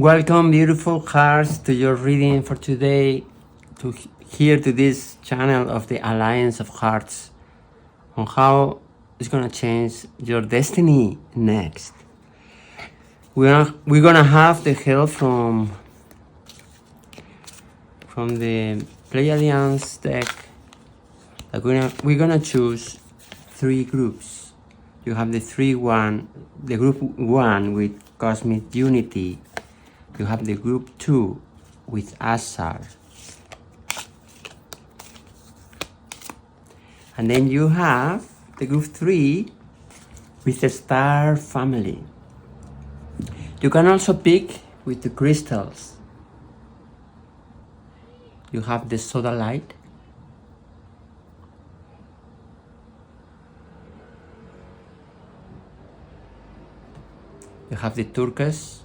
Welcome, beautiful hearts, to your reading for today. Here to this channel of the Alliance of Hearts on how it's gonna change your destiny next. We're gonna have the help from the Pleiadians deck. We're gonna choose three groups. You have the group 1 with Cosmic Unity. You have the group 2 with Asar. And then you have the group 3 with the Star Family. You can also pick with the crystals. You have the Soda Light. You have the turquoise.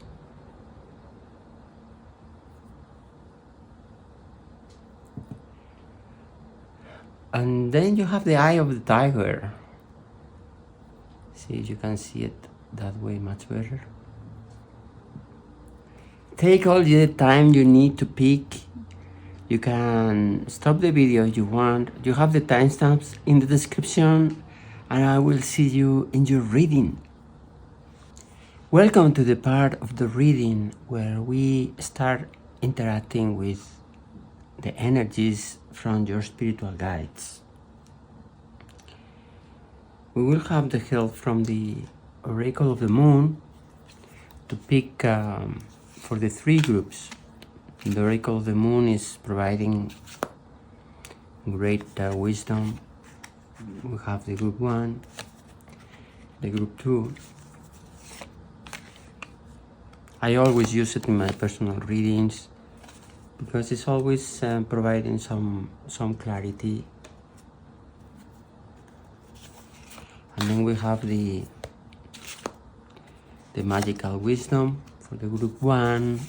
And then you have the Eye of the Tiger. See, you can see it that way much better. Take all the time you need to pick. You can stop the video if you want. You have the timestamps in the description, and I will see you in your reading. Welcome to the part of the reading where we start interacting with the energies from your spiritual guides. We will have the help from the Oracle of the Moon to pick for the three groups. The Oracle of the Moon is providing great wisdom. We have the group 1, the group 2. I always use it in my personal readings because it's always providing some clarity. And then we have the magical wisdom for the group 1.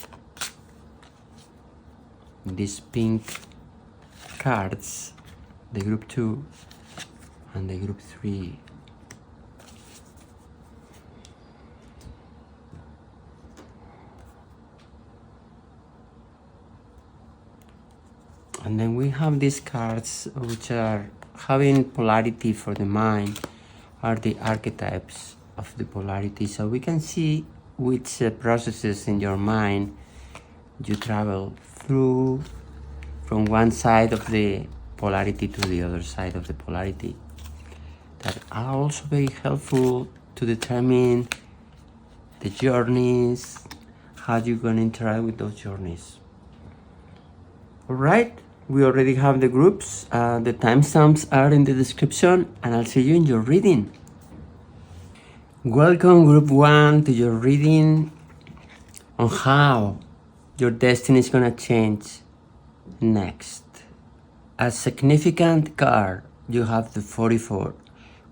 These pink cards, the group 2 and the group 3. And then we have these cards which are having polarity for the mind, are the archetypes of the polarity. So we can see which processes in your mind you travel through from one side of the polarity to the other side of the polarity. That are also very helpful to determine the journeys, how you're going to interact with those journeys. All right. We already have the groups. The timestamps are in the description, and I'll see you in your reading. Welcome, group 1, to your reading on how your destiny is gonna change next. A significant card, you have the 44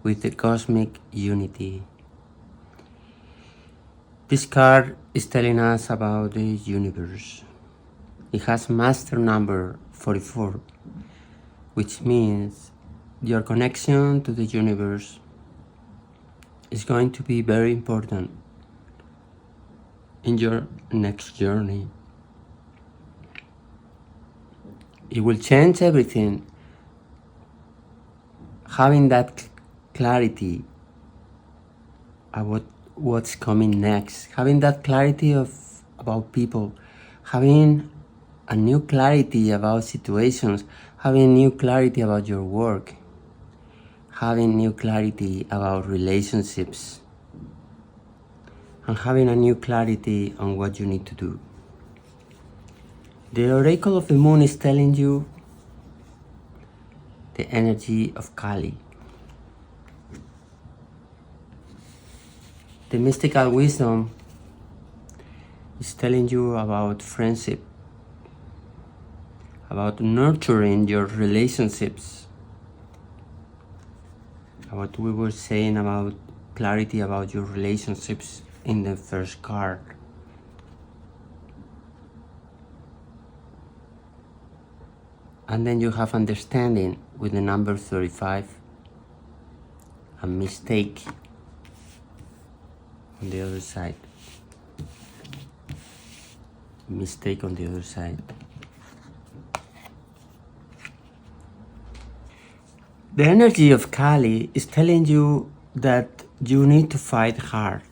with the Cosmic Unity. This card is telling us about the universe. It has master number 44, which means your connection to the universe is going to be very important in your next journey. It will change everything. Having that clarity about what's coming next, having that clarity about people, having a new clarity about situations, having new clarity about your work, having new clarity about relationships, and having a new clarity on what you need to do. The Oracle of the Moon is telling you the energy of Kali. The mystical wisdom is telling you about friendship, about nurturing your relationships, what we were saying about clarity about your relationships in the first card. And then you have understanding with the number 35, a mistake on the other side. mistake on the other side. The energy of Kali is telling you that you need to fight hard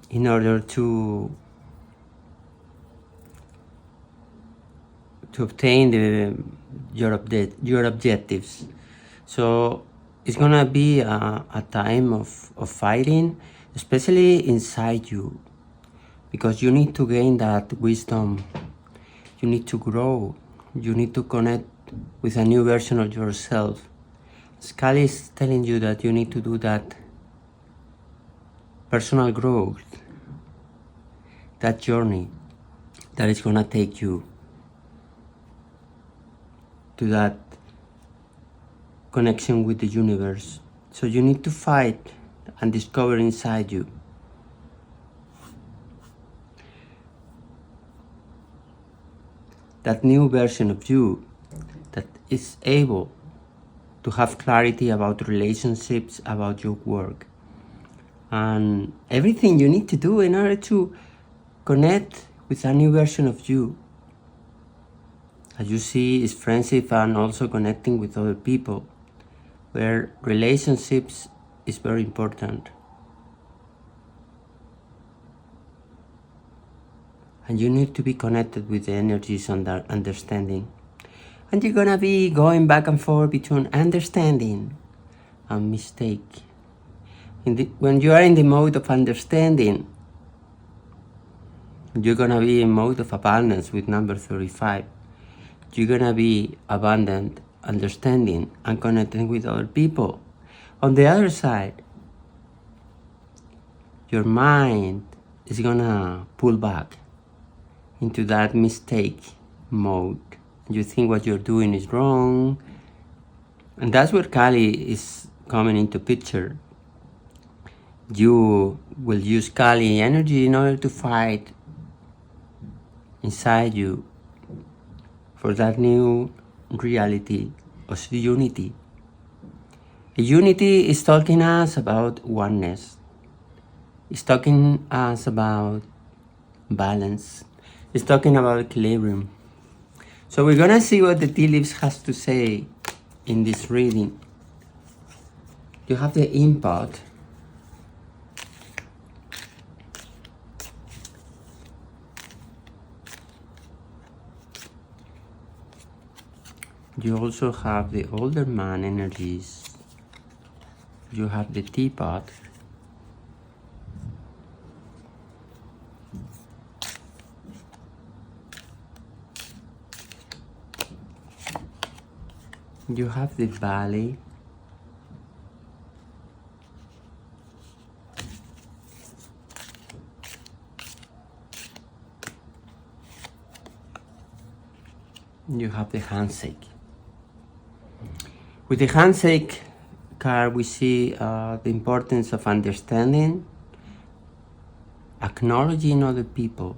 in order to obtain your objectives. So it's gonna be a time of fighting, especially inside you, because you need to gain that wisdom. You need to grow. You need to connect with a new version of yourself. Scully is telling you that you need to do that personal growth, that journey that is gonna take you to that connection with the universe. So you need to fight and discover inside you that new version of you that is able to have clarity about relationships, about your work, and everything you need to do in order to connect with a new version of you. As you see, is friendship and also connecting with other people, where relationships is very important. And you need to be connected with the energies and that understanding. And you're gonna be going back and forth between understanding and mistake. When you are in the mode of understanding, you're gonna be in mode of abundance with number 35. You're gonna be abundant, understanding, and connecting with other people. On the other side, your mind is gonna pull back into that mistake mode. You think what you're doing is wrong, and that's where Kali is coming into picture. You will use Kali energy in order to fight inside you for that new reality of unity. Unity is talking us about oneness. It's talking us about balance. It's talking about equilibrium. So we're gonna see what the tea leaves has to say in this reading. You have the input. You also have the older man energies. You have the teapot. You have the valley. You have the handshake. With the handshake card, we see the importance of understanding, acknowledging other people,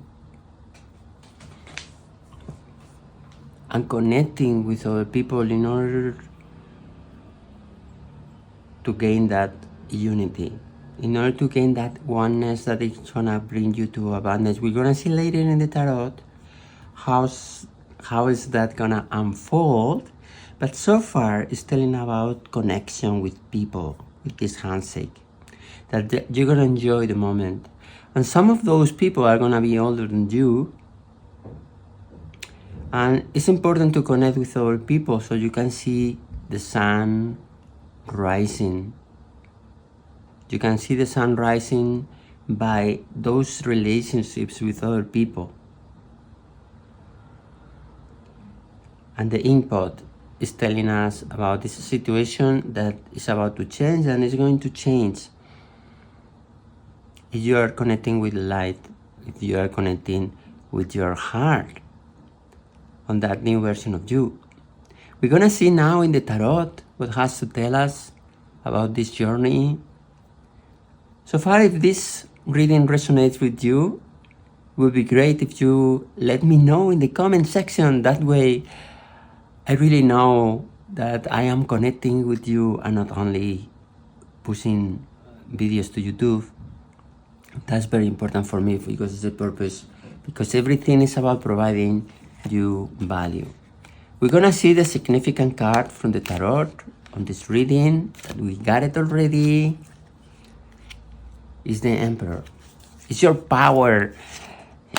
and connecting with other people in order to gain that unity, in order to gain that oneness that is gonna bring you to abundance. We're gonna see later in the tarot how is that gonna unfold, but so far it's telling about connection with people, with this handshake, that you're gonna enjoy the moment. And some of those people are gonna be older than you, and it's important to connect with other people so you can see the sun rising. You can see the sun rising by those relationships with other people. And the input is telling us about this situation that is about to change and is going to change. If you are connecting with light, if you are connecting with your heart on that new version of you. We're gonna see now in the tarot what has to tell us about this journey. So far, if this reading resonates with you, it would be great if you let me know in the comment section. That way, I really know that I am connecting with you and not only pushing videos to YouTube. That's very important for me because it's the purpose because everything is about providing you value. We're gonna see the significant card from the tarot on this reading, that we got it already. Is the Emperor. It's your power,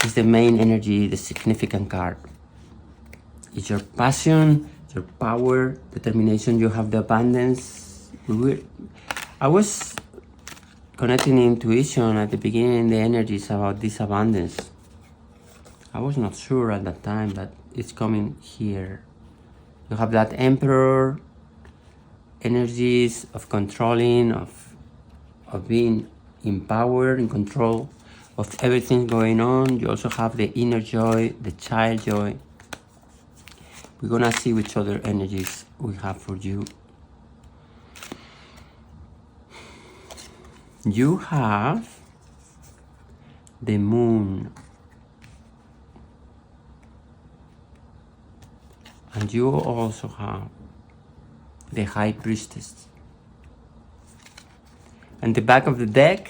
is the main energy, the significant card. It's your passion, your power, determination. You have the abundance. I was connecting intuition at the beginning, the energies about this abundance. I was not sure at that time, but it's coming here. You have that Emperor energies of controlling, of being in power, in control of everything going on. You also have the inner joy, the child joy. We're gonna see which other energies we have for you. You have the Moon, and you also have the High Priestess. And the back of the deck,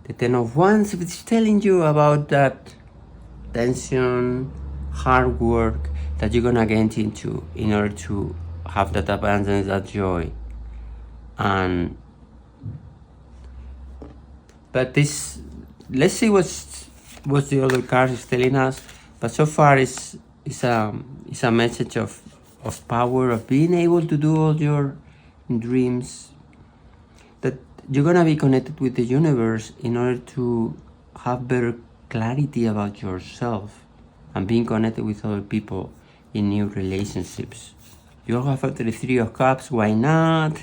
the Ten of Wands, which is telling you about that tension, hard work that you're gonna get into in order to have that abundance, that joy. But this, let's see what the other card is telling us. But so far it's a message of power, of being able to do all your dreams, that you're gonna be connected with the universe in order to have better clarity about yourself and being connected with other people in new relationships. You have the Three of Cups, why not?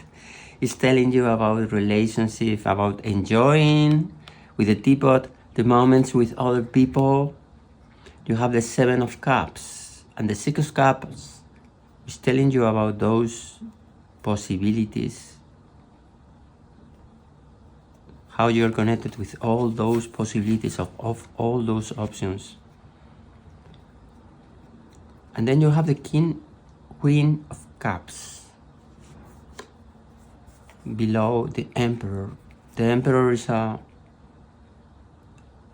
It's telling you about relationship, about enjoying with the teapot, the moments with other people. You have the Seven of Cups, and the Six of Cups is telling you about those possibilities, how you're connected with all those possibilities of all those options. And then you have the Queen of Cups below the Emperor. The Emperor is a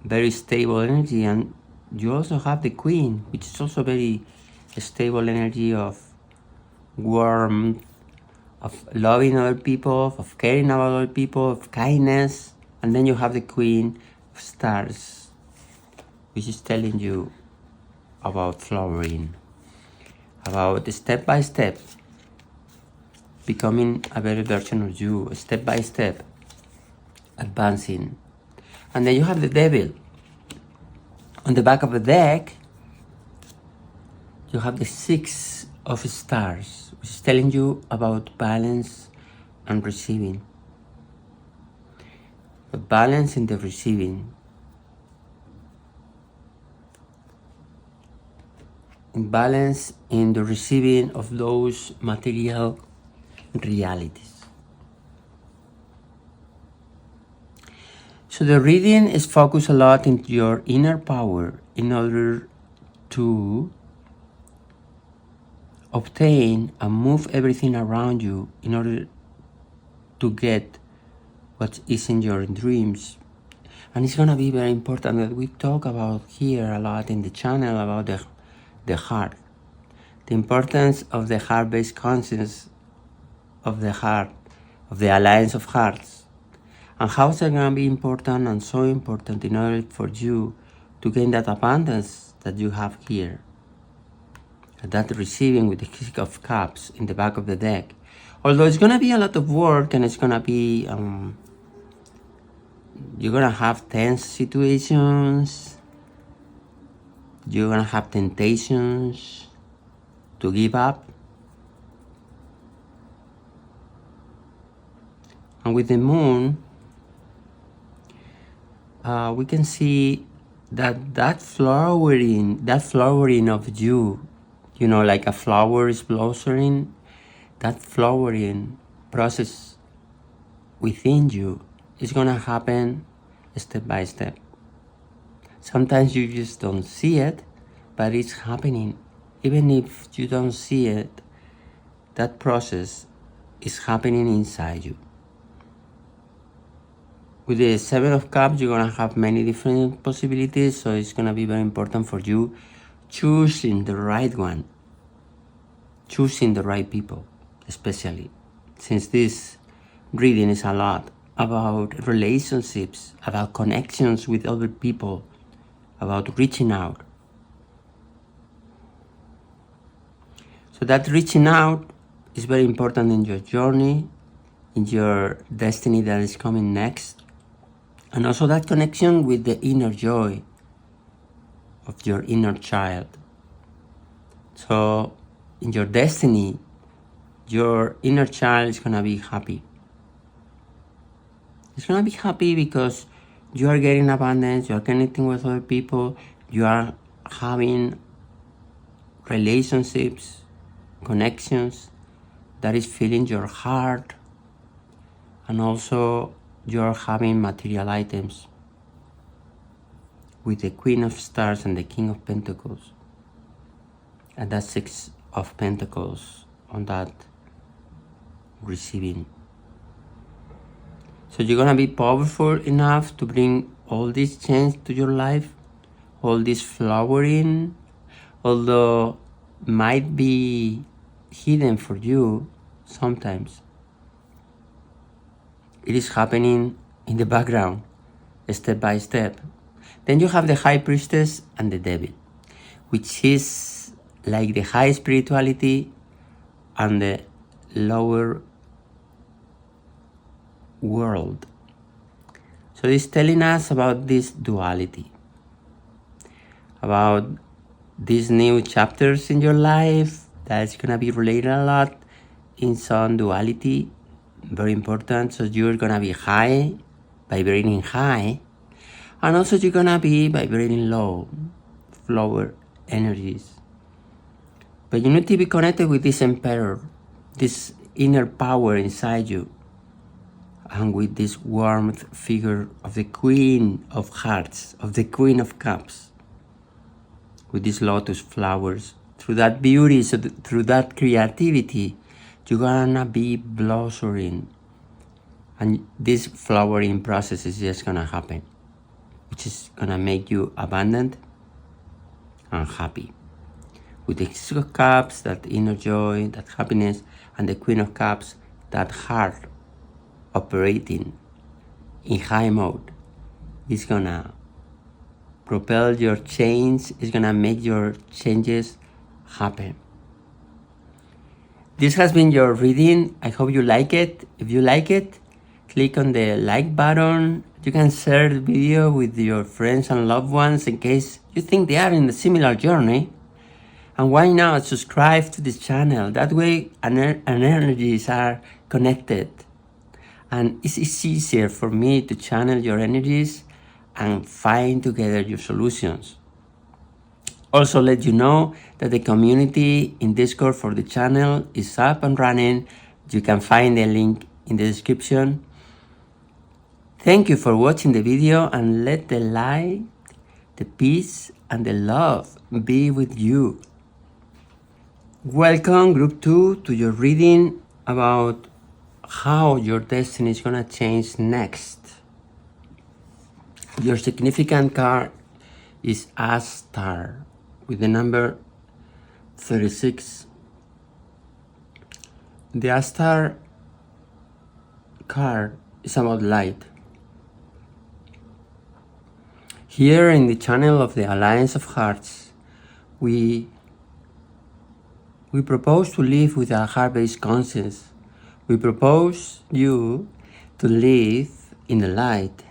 very stable energy, and you also have the Queen, which is also very stable energy of warmth, of loving other people, of caring about other people, of kindness. And then you have the Queen of Stars, which is telling you about flowering, about step by step becoming a better version of you, step by step advancing. And then you have the Devil. On the back of the deck, you have the Six of Stars, which is telling you about balance and receiving. The balance in the receiving. Balance in the receiving of those material realities. So the reading is focused a lot into your inner power in order to obtain and move everything around you in order to get what is in your dreams. And it's gonna be very important that we talk about here a lot in the channel about the heart, the importance of the heart-based consciousness of the heart, of the alliance of hearts, and how it's gonna be important and so important in order for you to gain that abundance that you have here. That receiving with the Six of Cups in the back of the deck. Although it's gonna be a lot of work, and it's gonna be you're gonna have tense situations, you're gonna have temptations to give up. And with the Moon, we can see that flowering of you, you know, like a flower is blossoming, that flowering process within you is gonna happen step by step. Sometimes you just don't see it, but it's happening. Even if you don't see it, that process is happening inside you. with the Seven of Cups, you're gonna have many different possibilities, so it's gonna be very important for you choosing the right one, choosing the right people, especially since this reading is a lot about relationships, about connections with other people, about reaching out. So that reaching out is very important in your journey, in your destiny that is coming next, and also that connection with the inner joy of your inner child. So in your destiny, your inner child is gonna be happy. It's gonna be happy because you are getting abundance, you are connecting with other people, you are having relationships, connections that is filling your heart, and also you are having material items with the Queen of Stars and the King of Pentacles, and that Six of Pentacles on that receiving. So you're gonna be powerful enough to bring all this change to your life, all this flowering, although might be hidden for you sometimes. It is happening in the background, step by step. Then you have the High Priestess and the Devil, which is like the high spirituality and the lower world. So it's telling us about this duality, about these new chapters in your life that's gonna be related a lot in some duality, very important. So you're gonna be high, vibrating high, and also you're gonna be vibrating low, lower energies. But you need to be connected with this emperor, this inner power inside you, and with this warmth figure of the Queen of Hearts, of the Queen of Cups, with these lotus flowers. Through that beauty, so through that creativity, you're gonna be blossoming, and this flowering process is just gonna happen, which is gonna make you abundant and happy. With the Six of Cups, that inner joy, that happiness, and the Queen of Cups, that heart operating in high mode, is gonna propel your change, is gonna make your changes happen. This has been your reading. I hope you like it. If you like it, click on the like button. You can share the video with your friends and loved ones in case you think they are in a similar journey. And why not subscribe to this channel? That way our energies are connected. And it's easier for me to channel your energies and find together your solutions. Also let you know that the community in Discord for the channel is up and running. You can find the link in the description. Thank you for watching the video, and let the light, the peace, and the love be with you. Welcome, Group 2, to your reading about how your destiny is gonna change next. Your significant card is A-star with the number 36. The A-star card is about light. Here in the channel of the Alliance of Hearts, we propose to live with a heart-based conscience. We propose you to live in the light.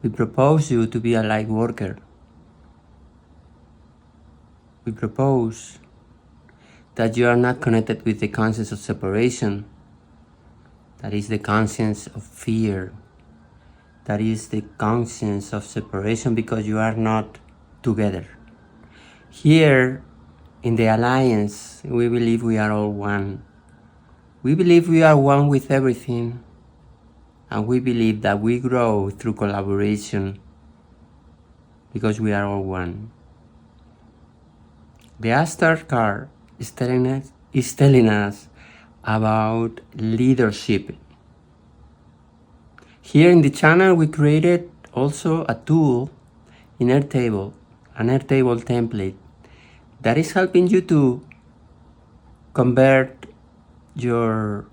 We propose you to be a light worker. We propose that you are not connected with the conscience of separation. That is the conscience of fear. That is the conscience of separation because you are not together. Here in the Alliance, we believe we are all one. We believe we are one with everything. And we believe that we grow through collaboration because we are all one. The A-star card is telling us about leadership. Here in the channel, we created also a tool in Airtable, an Airtable template that is helping you to convert your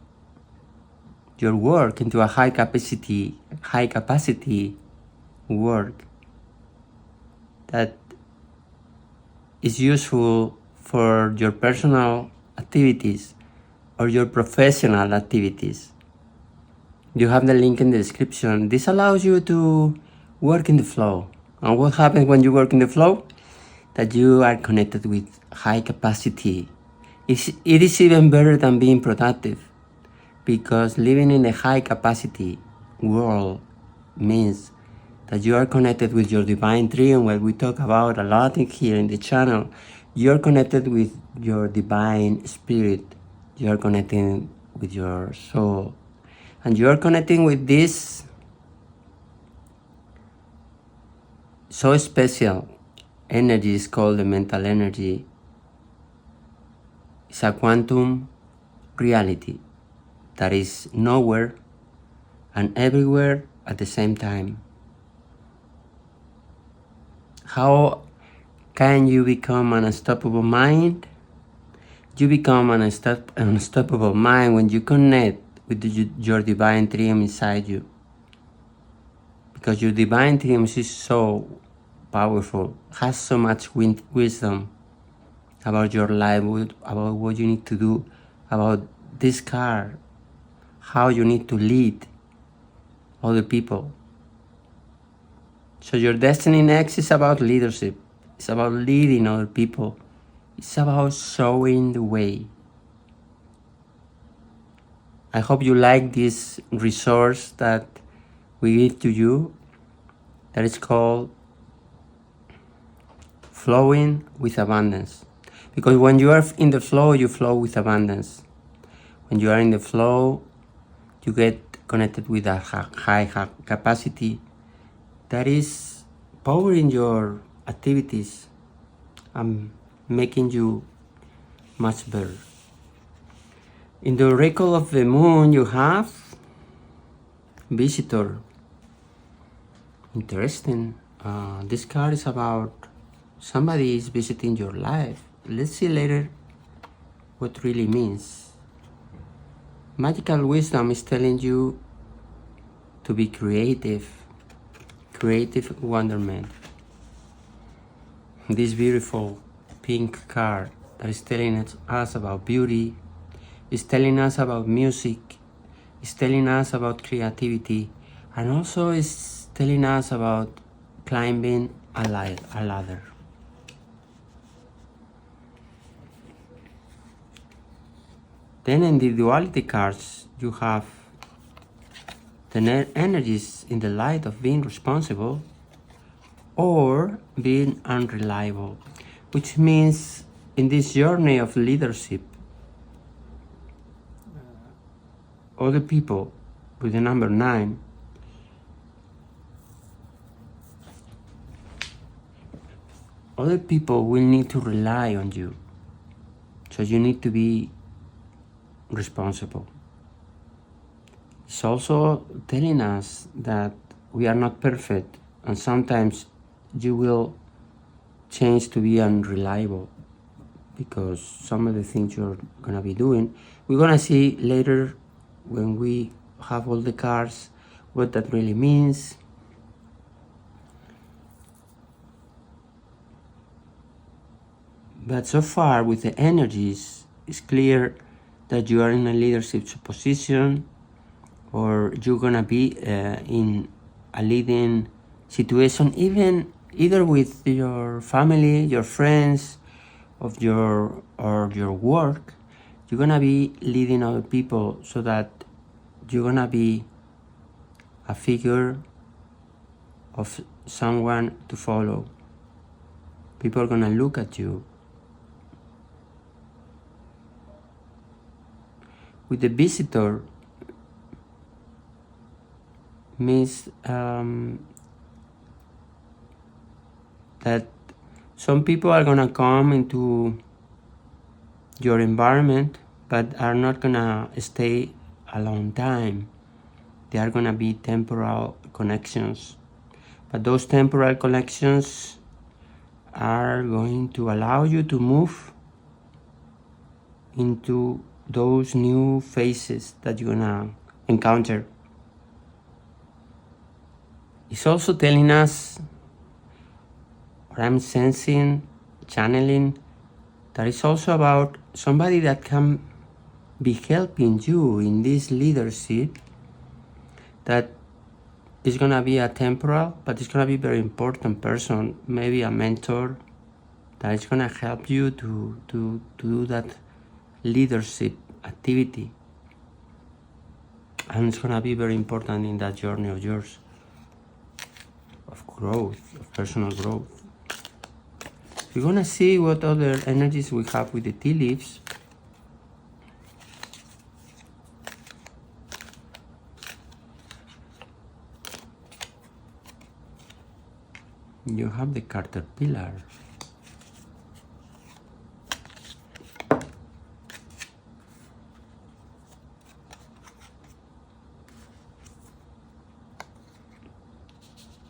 work into a high capacity work that is useful for your personal activities or your professional activities. You have the link in the description. This allows you to work in the flow. And what happens when you work in the flow? That you are connected with high capacity. It is even better than being productive, because living in a high capacity world means that you are connected with your divine triune, what we talk about a lot here in the channel. You're connected with your divine spirit. You're connecting with your soul. And you're connecting with this so special energy. Is called the mental energy. It's a quantum reality that is nowhere and everywhere at the same time. How can you become an unstoppable mind? You become an unstoppable mind when you connect with your divine dream inside you. Because your divine dream is so powerful, has so much wisdom about your life, about what you need to do, about this car, how you need to lead other people. So your destiny next is about leadership. It's about leading other people. It's about showing the way. I hope you like this resource that we give to you, that is called Flowing with Abundance. Because when you are in the flow, you flow with abundance. When you are in the flow, you get connected with a high capacity that is powering your activities and making you much better. In the oracle of the moon, you have visitor. Interesting. This card is about somebody is visiting your life. Let's see later what really means. Magical wisdom is telling you to be creative wonderment. This beautiful pink card that is telling us about beauty, is telling us about music, is telling us about creativity, and also is telling us about climbing a ladder. Then in the duality cards, you have the energies in the light of being responsible or being unreliable, which means in this journey of leadership, other people with the number 9 other people will need to rely on you. So you need to be responsible. It's also telling us that we are not perfect, and sometimes you will change to be unreliable because some of the things you're gonna be doing, we're gonna see later when we have all the cards what that really means. But so far with the energies, it's clear that you are in a leadership position, or you're gonna be in a leading situation, either with your family, your friends, or your work. You're gonna be leading other people, so that you're gonna be a figure of someone to follow. People are gonna look at you. With the visitor means that some people are gonna come into your environment but are not gonna stay a long time. they are going to be temporal connections. But those temporal connections are going to allow you to move into those new phases that you're gonna encounter. It's also telling us, or I'm sensing, channeling, that it's also about somebody that can be helping you in this leadership, that is gonna be a temporal, but it's gonna be very important person, maybe a mentor that is gonna help you to do that leadership activity, and it's gonna be very important in that journey of yours of growth, of personal growth. We're gonna see what other energies we have with the tea leaves. You have the caterpillar.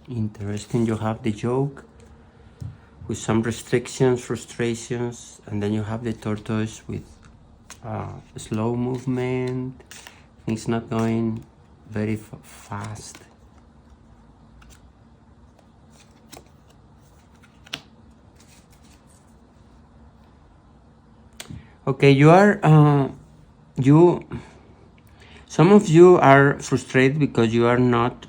Interesting. You have the yoke with some restrictions, frustrations, and then you have the tortoise with slow movement, things not going very fast. Okay, you are some of you are frustrated because you are not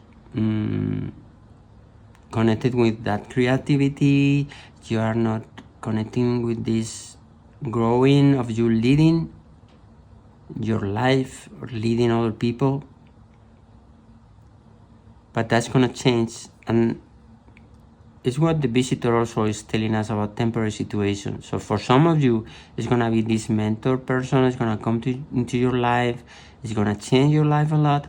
connected with that creativity. You are not connecting with this growing of you leading your life or leading other people. But that's gonna change, and it's what the visitor also is telling us about temporary situations. So for some of you, it's gonna be this mentor person is gonna come into your life. It's gonna change your life a lot.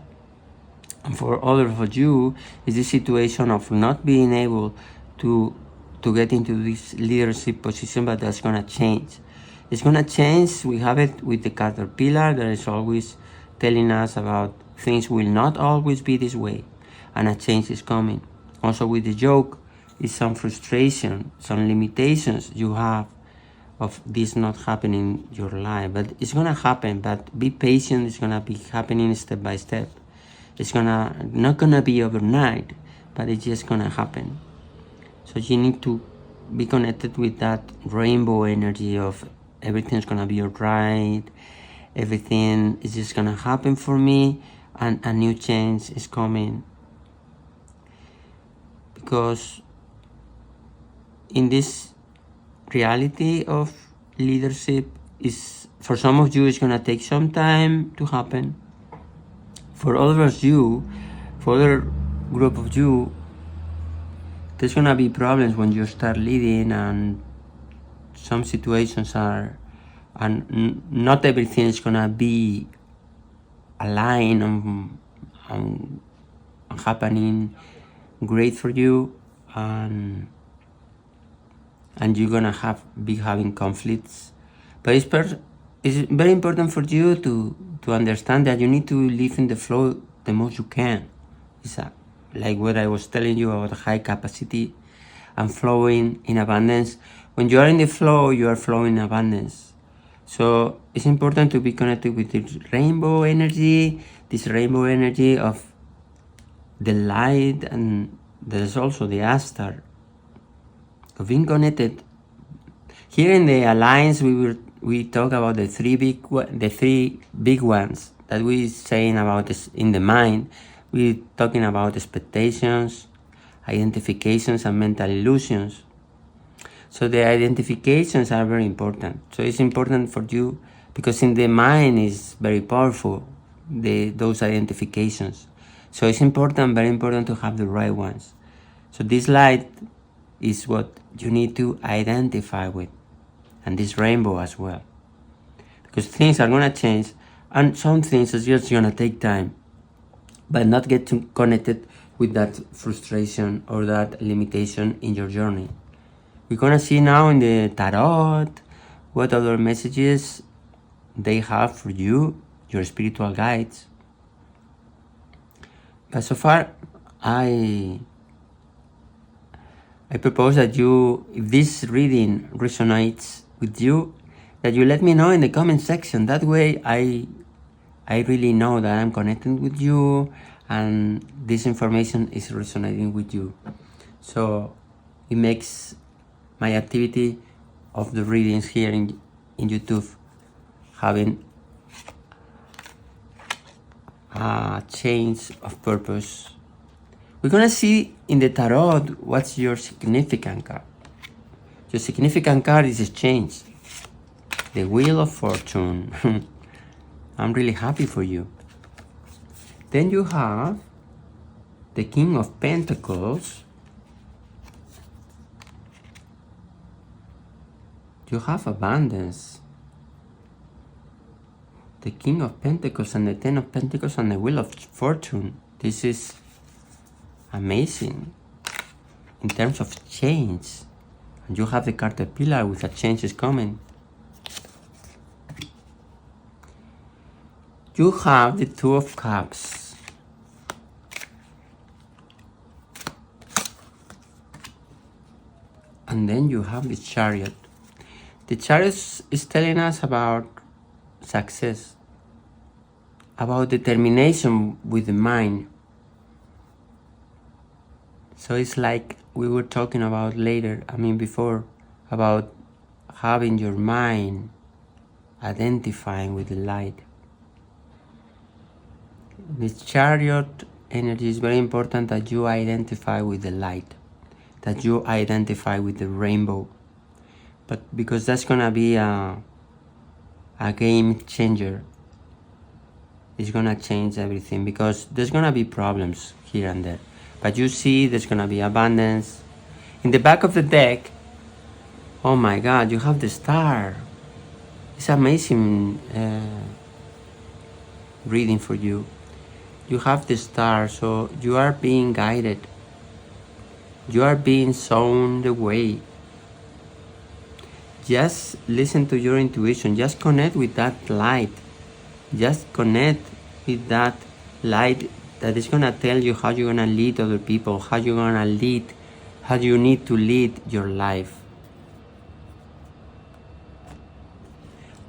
And for others of you, is the situation of not being able to get into this leadership position, but that's gonna change. It's gonna change. We have it with the caterpillar that is always telling us about things will not always be this way, and a change is coming. Also with the yoke, is some frustration, some limitations you have of this not happening in your life, but it's gonna happen. But be patient. It's gonna be happening step by step. It's not gonna be overnight, but it's just gonna happen. So you need to be connected with that rainbow energy of everything's gonna be alright, everything is just gonna happen for me, and a new change is coming. Because in this reality of leadership, is for some of you it's gonna take some time to happen. For others for other group of you, there's gonna be problems when you start leading, and some situations are, and not everything is gonna be aligned and happening great for you, and you're gonna be having conflicts. But it's very important for you to understand that you need to live in the flow the most you can. It's like what I was telling you about high capacity and flowing in abundance. When you are in the flow, you are flowing in abundance. So it's important to be connected with this rainbow energy of the light, and there's also the Astar of being connected. Here in the Alliance, we talk about the three big ones that we saying about this in the mind. We're talking about expectations, identifications, and mental illusions. So the identifications are very important. So it's important for you because in the mind is very powerful, those identifications. So it's important, very important to have the right ones. So this light is what you need to identify with, and this rainbow as well. Because things are gonna change, and some things are just gonna take time, but not get too connected with that frustration or that limitation in your journey. We're gonna see now in the tarot what other messages they have for you, your spiritual guides. But so far, I propose that you, if this reading resonates with you, that you let me know in the comment section. That way I really know that I'm connecting with you and this information is resonating with you. So it makes my activity of the readings here in YouTube having a change of purpose. We're gonna see in the tarot what's your significant card. Your significant card is change. The Wheel of Fortune. I'm really happy for you. Then you have the King of Pentacles. You have abundance. The King of Pentacles and the Ten of Pentacles and the Wheel of Fortune. This is amazing in terms of change. And you have the Caterpillar with a change is coming. You have the Two of Cups. And then you have the Chariot. The Chariot is telling us about success, about determination with the mind. So it's like we were talking about before, about having your mind identifying with the light. The Chariot energy is very important that you identify with the light, that you identify with the rainbow, but because that's gonna be a game changer. It's gonna change everything because there's gonna be problems here and there, but you see there's gonna be abundance. In the back of the deck, oh my God, you have the Star. It's amazing reading for you. You have the Star, so you are being guided. You are being shown the way. Just listen to your intuition. Just connect with that light. Just connect with that light that is gonna tell you how you're gonna lead other people, how you're gonna lead, how you need to lead your life.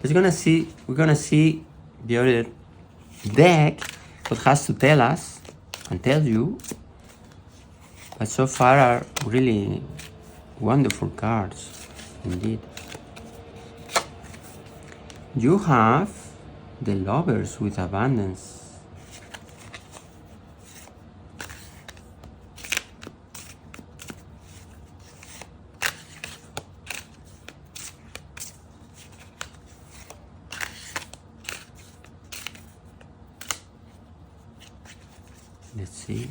We're gonna see the other deck, what has to tell us and tell you. But so far are really wonderful cards, indeed. You have the Lovers with abundance. Let's see.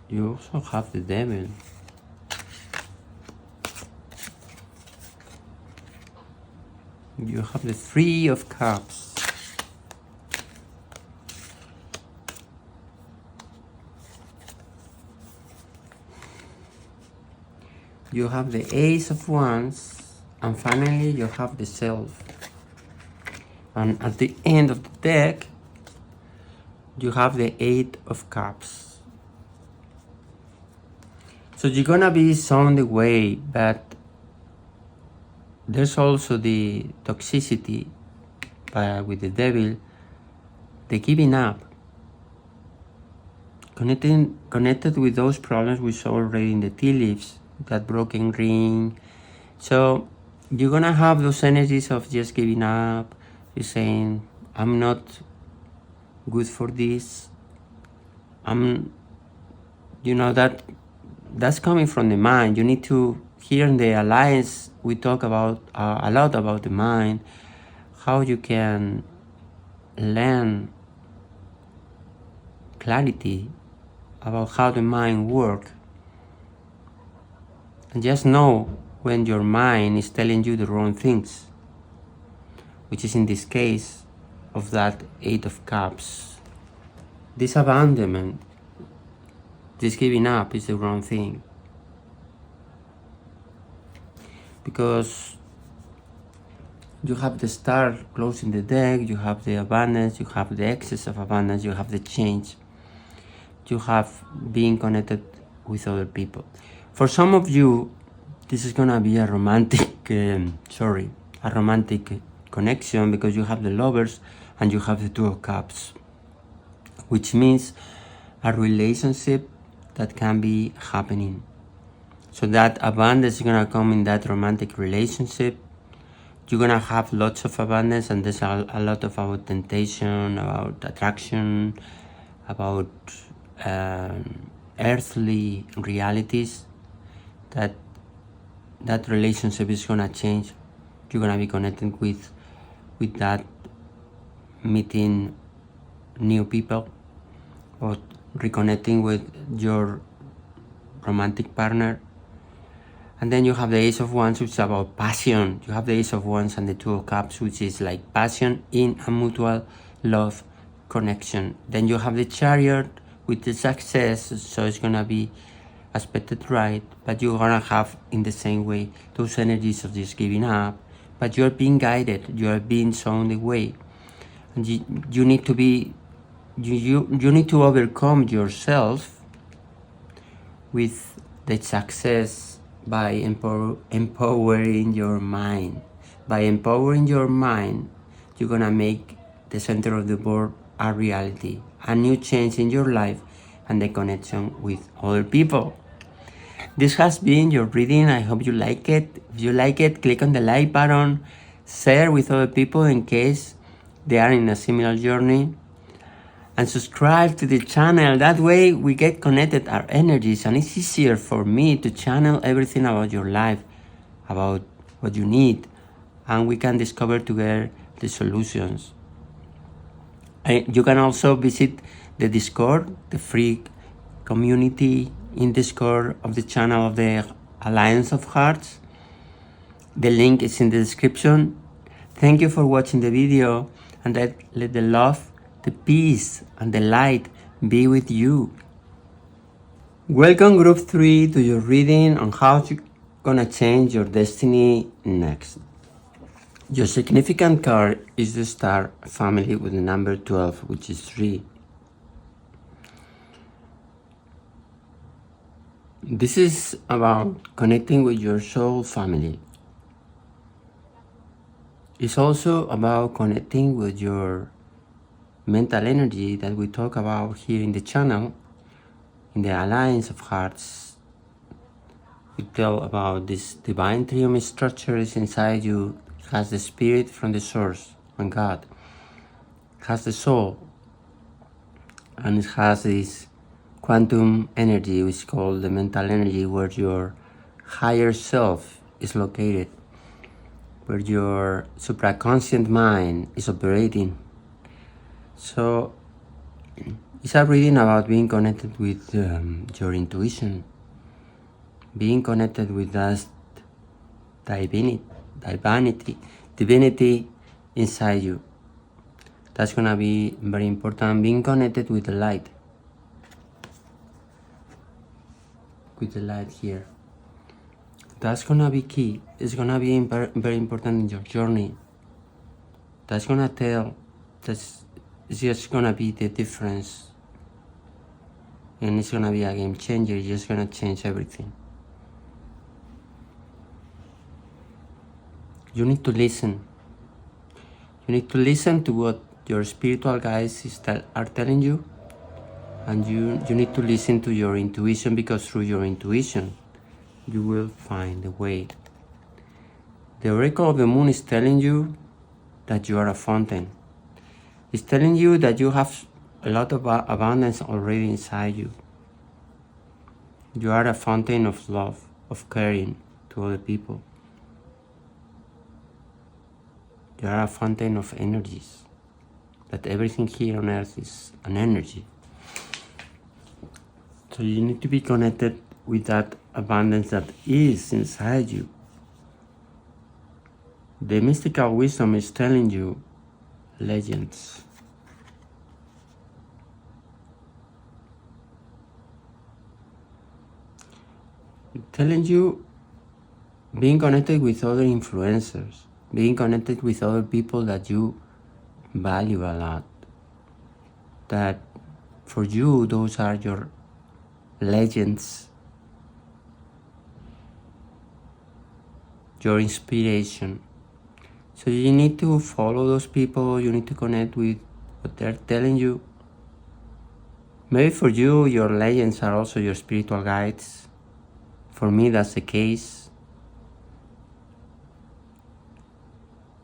You also have the Devil. You have the Three of Cups. You have the Ace of Wands. And finally, you have the Self. And at the end of the deck, you have the Eight of Cups. So you're gonna be shown the way, but there's also the toxicity with the Devil, the giving up. Connected with those problems we saw already in the tea leaves, that broken ring. So you're gonna have those energies of just giving up. You're saying, I'm not good for this. That's coming from the mind. You need to, here in the Alliance, we talk about a lot about the mind, how you can learn clarity about how the mind works. And just know when your mind is telling you the wrong things, which is in this case of that Eight of Cups. This abandonment, this giving up is the wrong thing. Because You have the star closing the deck, you have the abundance, you have the excess of abundance, you have the change, you have being connected with other people. For some of you, this is gonna be a romantic, a romantic connection, because you have the lovers and you have the Two of Cups, which means a relationship that can be happening. So that abundance is gonna come in that romantic relationship. You're gonna have lots of abundance, and there's a lot of about temptation, about attraction, about earthly realities. That relationship is gonna change. You're gonna be connected with that, meeting new people, or reconnecting with your romantic partner. And then you have the Ace of Wands, which is about passion. You have the Ace of Wands and the Two of Cups, which is like passion in a mutual love connection. Then you have the Chariot with the success, so it's gonna be aspected right, but you're gonna have in the same way those energies of just giving up, but you're being guided, you're being shown the way. And you need to be, you need to overcome yourself with the success by empowering your mind. By empowering your mind, you're gonna make the center of the board a reality, a new change in your life, and the connection with other people. This has been your reading. I hope you like it. If you like it, click on the like button, share with other people in case they are in a similar journey, and subscribe to the channel. That way we get connected our energies, and it's easier for me to channel everything about your life, about what you need, and we can discover together the solutions. You can also visit the Discord, the free community in Discord of the channel of the Alliance of Hearts. The link is in the description. Thank you for watching the video, and let the love, the peace, and the light be with you. Welcome Group 3 to your reading on how you're gonna change your destiny next. Your significant card is the Star Family with the number 12, which is 3. This is about connecting with your soul family. It's also about connecting with your mental energy that we talk about here in the channel. In the Alliance of Hearts, we tell about this divine triumph structure is inside you. It has the spirit from the source, from God. It has the soul, and it has this quantum energy, which is called the mental energy, where your higher self is located, where your supraconscious mind is operating. So it's a reading about being connected with your intuition, being connected with that divinity inside you. That's gonna be very important. Being connected with the light. With the light here. That's gonna be key. It's gonna be very important in your journey. That's gonna tell, it's just gonna be the difference. And it's gonna be a game changer. It's just gonna change everything. You need to listen. You need to listen to what your spiritual guides are telling you. And you need to listen to your intuition, because through your intuition, you will find the way. The oracle of the moon is telling you that you are a fountain. It's telling you that you have a lot of abundance already inside you. You are a fountain of love, of caring to other people. You are a fountain of energies. That everything here on earth is an energy. So you need to be connected with that abundance that is inside you. The mystical wisdom is telling you legends. Telling you being connected with other influencers, being connected with other people that you value a lot, that for you those are your legends, your inspiration. So you need to follow those people, you need to connect with what they're telling you. Maybe for you, your legends are also your spiritual guides. For me, that's the case.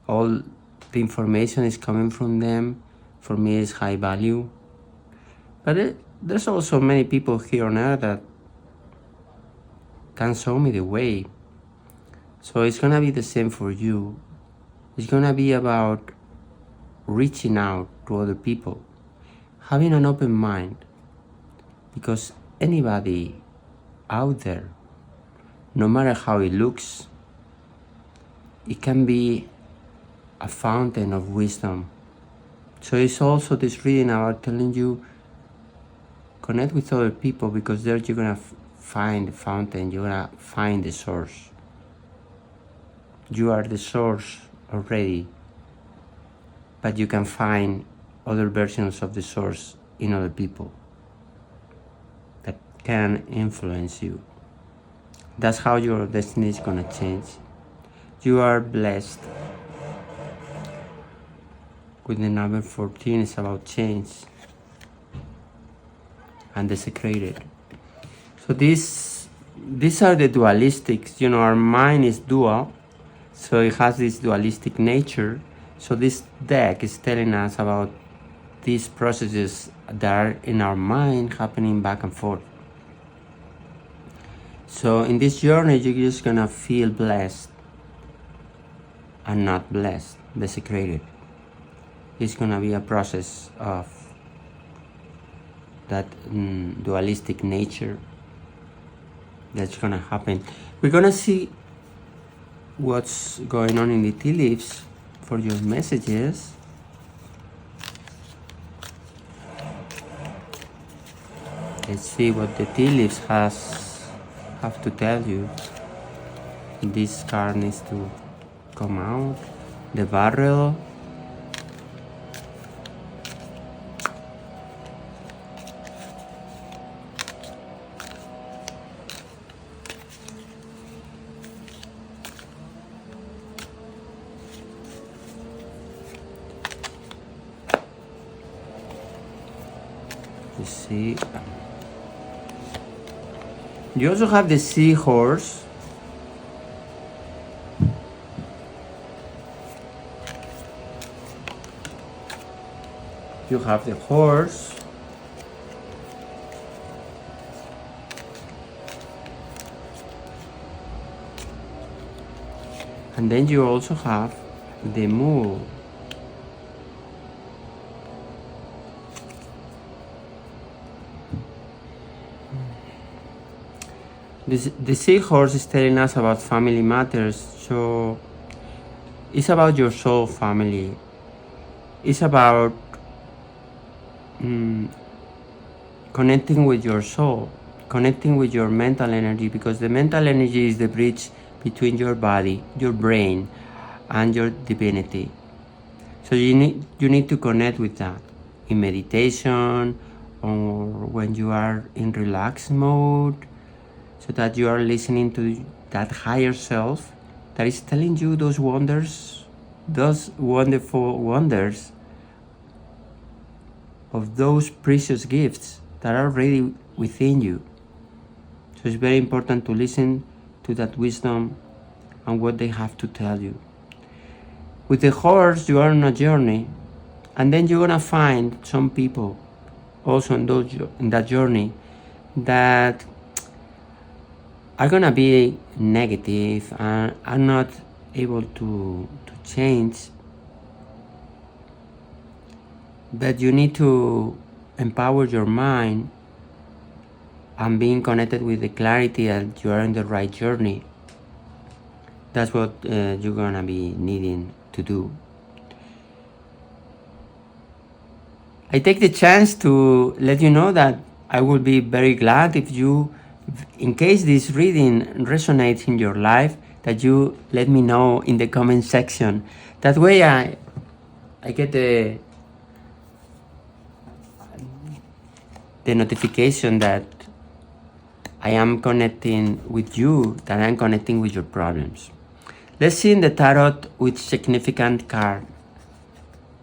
All the information is coming from them. For me, it's high value. But there's also many people here on earth that can show me the way. So it's gonna be the same for you. It's gonna be about reaching out to other people, having an open mind, because anybody out there, no matter how it looks, it can be a fountain of wisdom. So it's also this reading about telling you, connect with other people, because there you're gonna find the fountain, you're gonna find the source. You are the source already, but you can find other versions of the source in other people that can influence you. That's how your destiny is gonna change. You are blessed. With the number 14, it's about change and desecrated. So these are the dualistics. Our mind is dual, so it has this dualistic nature. So this deck is telling us about these processes that are in our mind happening back and forth. So in this journey, you're just gonna feel blessed and not blessed, desecrated. It's gonna be a process of that dualistic nature that's gonna happen. We're gonna see what's going on in the tea leaves for your messages. Let's see what the tea leaves have to tell you. This card needs to come out. The barrel. Let's see. You also have the seahorse. You have the horse. And then you also have the mule. The seahorse is telling us about family matters, so it's about your soul family. It's about connecting with your soul, connecting with your mental energy, because the mental energy is the bridge between your body, your brain, and your divinity. So you need to connect with that in meditation or when you are in relaxed mode, so that you are listening to that higher self that is telling you those wonders, those wonderful wonders of those precious gifts that are already within you. So it's very important to listen to that wisdom and what they have to tell you. With the horse, you are on a journey, and then you're gonna find some people also in that journey that are gonna be negative and are not able to change. But you need to empower your mind and being connected with the clarity that you are in the right journey. That's what you're gonna be needing to do. I take the chance to let you know that I will be very glad if you, in case this reading resonates in your life, that you let me know in the comment section. That way I get the notification that I am connecting with you, that I'm connecting with your problems. Let's see in the tarot which significant card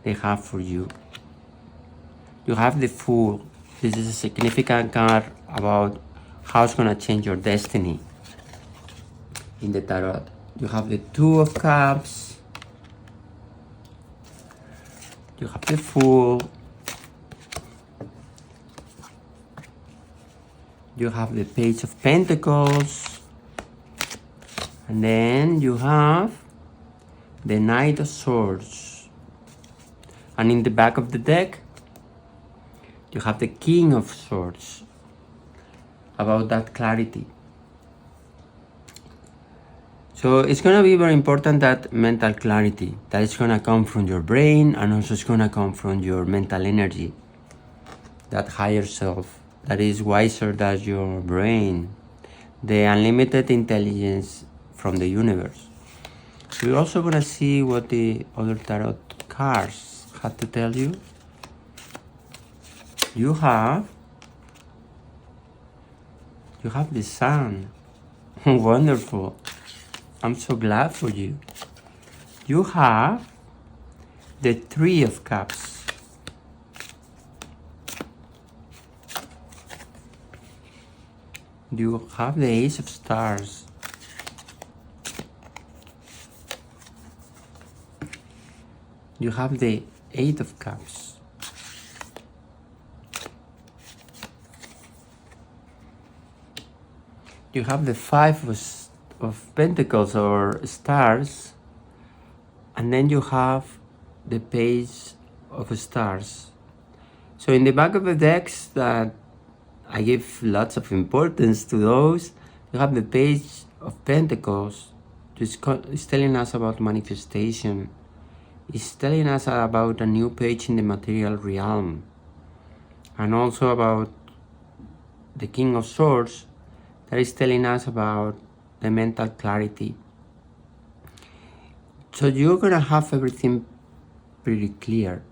they have for you. You have the Fool. This is a significant card about how it's going to change your destiny in the tarot. You have the Two of Cups. You have the Fool. You have the Page of Pentacles. And then you have the Knight of Swords. And in the back of the deck, you have the King of Swords, about that clarity. So it's going to be very important, that mental clarity, that is going to come from your brain, and also it's going to come from your mental energy, that higher self, that is wiser than your brain, the unlimited intelligence from the universe. We're also going to see what the other tarot cards have to tell you. You have the Sun. Wonderful. I'm so glad for you. You have the Three of Cups. You have the Ace of Stars. You have the Eight of Cups. You have the Five of Pentacles or Stars, and then you have the Page of Stars. So in the back of the decks that I give lots of importance to those, you have the Page of Pentacles. It's telling us about manifestation. It's telling us about a new page in the material realm, and also about the King of Swords, that is telling us about the mental clarity. So you're gonna have everything pretty clear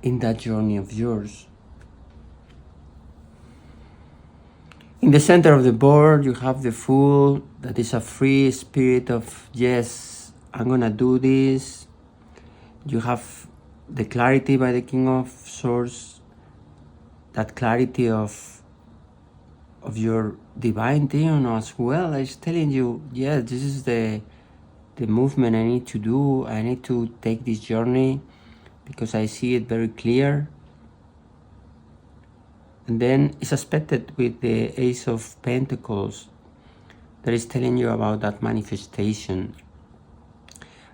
in that journey of yours. In the center of the board, you have the Fool, that is a free spirit of, yes, I'm gonna do this. You have the clarity by the King of Swords, that clarity of your divine demon as well. It's telling you, yeah, this is the movement I need to do. I need to take this journey because I see it very clear. And then it's aspected with the Ace of Pentacles, that is telling you about that manifestation,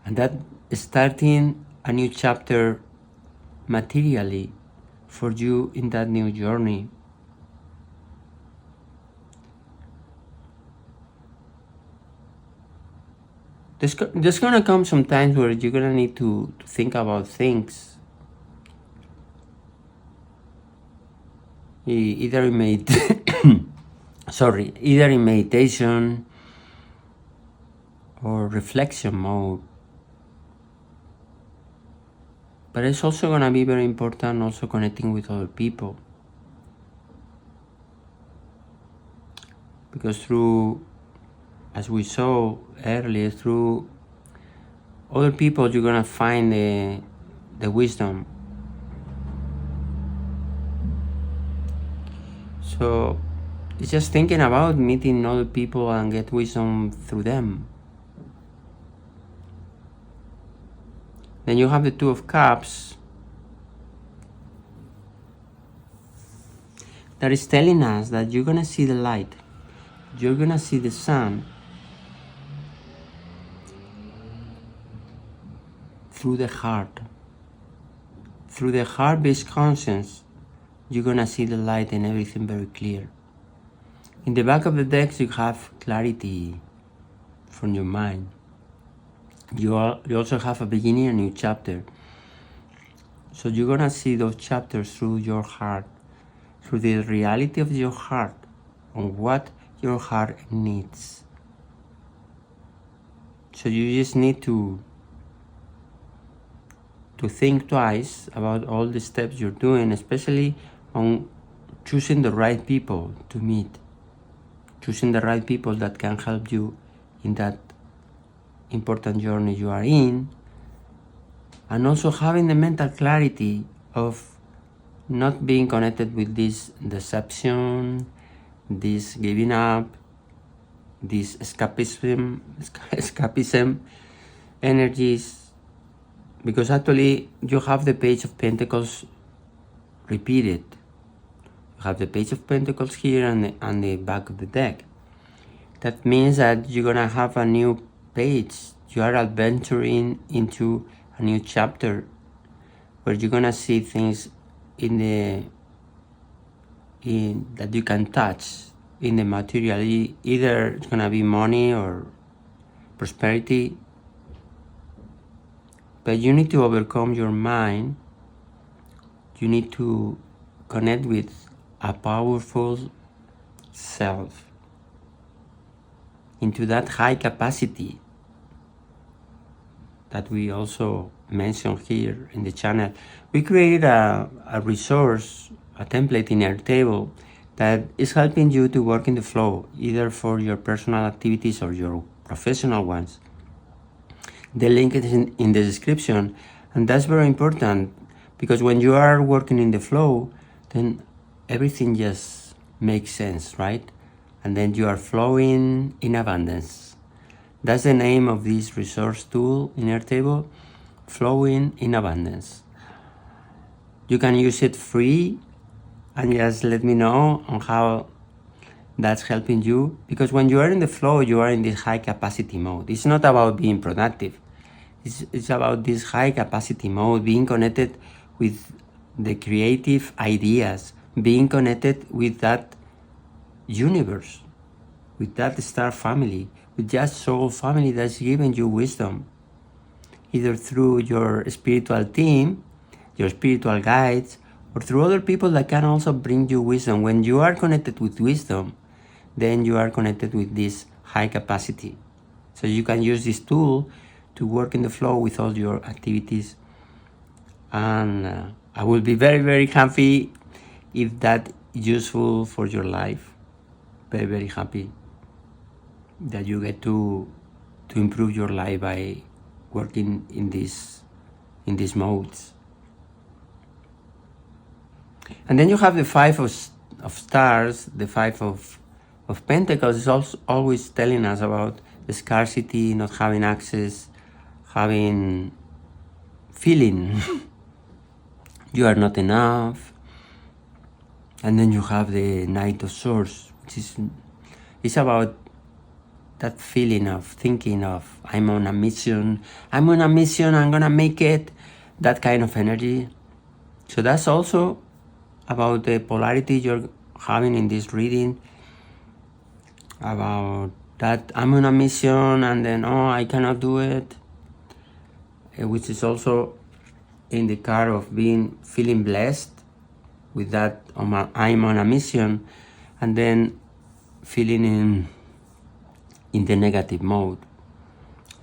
and that starting a new chapter materially for you in that new journey. There's gonna come some times where you're gonna need to think about things, either in either in meditation or reflection mode. But it's also gonna be very important also connecting with other people, because through, as we saw earlier, through other people you're gonna find the wisdom. So it's just thinking about meeting other people and get wisdom through them. Then you have the Two of Cups, that is telling us that you're gonna see the light. You're gonna see the sun through the heart. Through the heart-based conscience, you're gonna see the light and everything very clear. In the back of the decks, you have clarity from your mind. You also have a beginning, a new chapter. So you're gonna see those chapters through your heart, through the reality of your heart. on what your heart needs. So you just need to think twice about all the steps you're doing, especially on choosing the right people to meet, choosing the right people that can help you in that important journey you are in, and also having the mental clarity of not being connected with this deception, this giving up, this escapism energies, because actually you have the Page of Pentacles repeated. You have the Page of Pentacles here on the back of the deck. That means that you're gonna have a new page. You are adventuring into a new chapter where you're gonna see things that you can touch in the material. Either it's gonna be money or prosperity, but you need to overcome your mind. You need to connect with a powerful self, into that high capacity that we also mentioned here in the channel. We created a resource, a template in Airtable that is helping you to work in the flow, either for your personal activities or your professional ones. The link is in the description, and that's very important, because when you are working in the flow, then everything just makes sense, right? And then you are flowing in abundance. That's the name of this resource tool in Airtable, Flowing in Abundance. You can use it free, and just let me know on how that's helping you, because when you are in the flow, you are in this high capacity mode. It's not about being productive. It's about this high capacity mode, being connected with the creative ideas, being connected with that universe, with that star family, with that soul family that's giving you wisdom, either through your spiritual team, your spiritual guides, or through other people that can also bring you wisdom. When you are connected with wisdom, then you are connected with this high capacity. So you can use this tool to work in the flow with all your activities. And I will be very, very happy if that is useful for your life. Very, very happy that you get to improve your life by working in these modes. And then you have the Five of Stars. The Five of Pentacles is also always telling us about the scarcity, not having access, feeling you are not enough. And then you have the Knight of Swords, which is about that feeling of thinking of, I'm on a mission, I'm gonna make it, that kind of energy. So that's also about the polarity you're having in this reading, about that I'm on a mission and then, oh, I cannot do it, which is also in the card of feeling blessed with that I'm on a mission, and then feeling in the negative mode.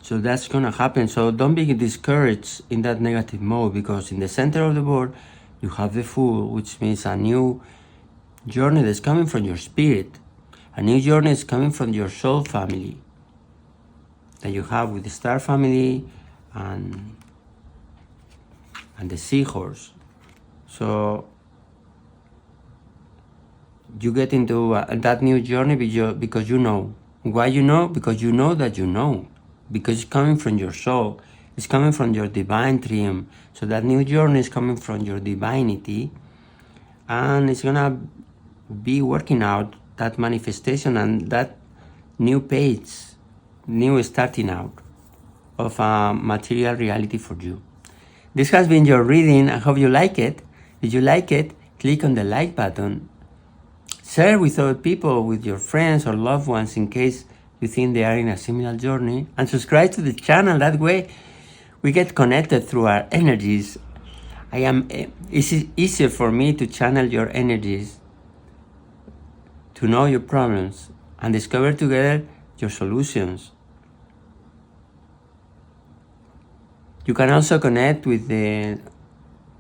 So that's gonna happen. So don't be discouraged in that negative mode, because in the center of the board you have the Fool, which means a new journey that's coming from your spirit. A new journey is coming from your soul family that you have with the Star family and the Seahorse. So you get into that new journey because you know. Why you know? Because you know that you know. Because it's coming from your soul. It's coming from your divine triumph. So that new journey is coming from your divinity, and it's gonna be working out that manifestation and that new page, new starting out of a material reality for you. This has been your reading. I hope you like it. If you like it, click on the like button. Share with other people, with your friends or loved ones, in case you think they are in a similar journey. And subscribe to the channel. That way we get connected through our energies. It's easier for me to channel your energies, to know your problems and discover together your solutions. You can also connect with the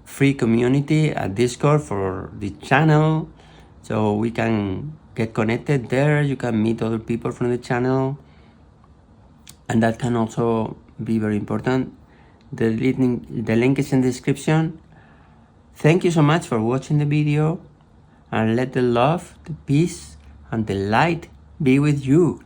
free community at Discord for the channel, so we can get connected there. You can meet other people from the channel, and that can also be very important. The link is in the description. Thank you so much for watching the video, and let the love, the peace, and the light be with you.